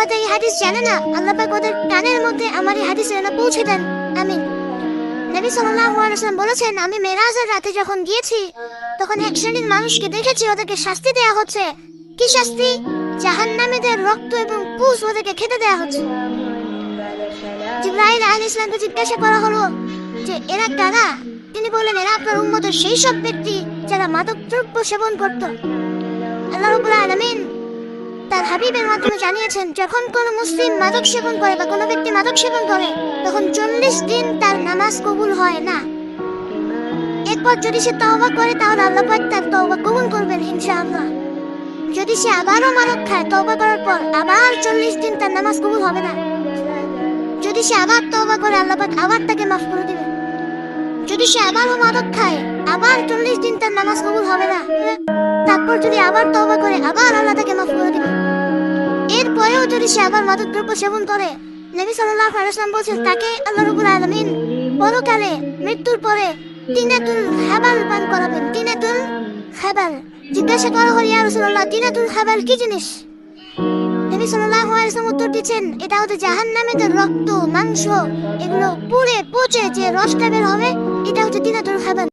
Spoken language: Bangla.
হয়তো এই হাদিস জানে না, আল্লাহ পাক ওদের কানের মধ্যে আমার এই হাদিস যেন পৌঁছে দেন। আমিন। নবী সাল্লাল্লাহু আলাইহি ওয়াসাল্লাম বলেছেন, আমি মেরাজের রাতে যখন গিয়েছি তখন এক শ্রেণীর মানুষকে দেখেছি, ওদেরকে শাস্তি দেয়া হচ্ছে। কি শাস্তি? জাহান্নামীদের রক্ত এবং পুষ ওদেরকে খেতে দেয়া হচ্ছে। জিবরাইল আলাইহিস সালামকে জিজ্ঞাসা করা হলো যে এরা কারা? তিনি বললেন, এরা আপনার উম্মতের সেই সব ব্যক্তি যারা মাদক দ্রব্য সেবন করত। আল্লাহ রাব্বুল আলামিন তার হাবিবের মাধ্যমে জানিয়েছেন, যখন কোনো মুসলিম মাদক সেবন করে বা কোনো ব্যক্তি মাদক সেবন করে তখন 40 দিন তার নামাজ কবুল হয় না। এরপর যদি সে তওবা করে তাহলে আল্লাহ পাক তার তওবা কবুল করবেন ইনশাআল্লাহ। যদি সে আবারও মাদক খায় তওবা করার পর আবার 40 দিন তার নামাজ কবুল হবে না। যদি সে আবার তওবা করে আল্লাহ পাক আবার তাকে মাফ করে দিবেন। যদি সে আবারও মাদক খায় আবার 40 দিন তার নামাজ কবুল হবে না। তারপর যদি আবার তওবা করে আবার আল্লাহ তাকে মাফ করে দিবেন। এরপরেও যদি সে আবার মাদক দ্রব্য সেবন করে, নবী সাল্লাল্লাহু আলাইহি ওয়াসাল্লাম বলেছেন তাকে আল্লাহ রাব্বুল আলামিন পরকালে মৃত্যুর পরে তিনাতুল হাবাল পান করাবেন। তিনাতুল হাবাল। জিজ্ঞাসা করা হলো, ইয়া রাসূলুল্লাহ, তিনাতুল হাবাল কি জিনিস? নবী সাল্লাল্লাহু আলাইহি ওয়াসাল্লাম উত্তর দিচ্ছেন, এটা হচ্ছে জাহান্নামীদের রক্ত, মাংস, এগুলো পুড়ে পচে যে রসটা বের হবে, এটা হচ্ছে তিনাতুল হাবাল।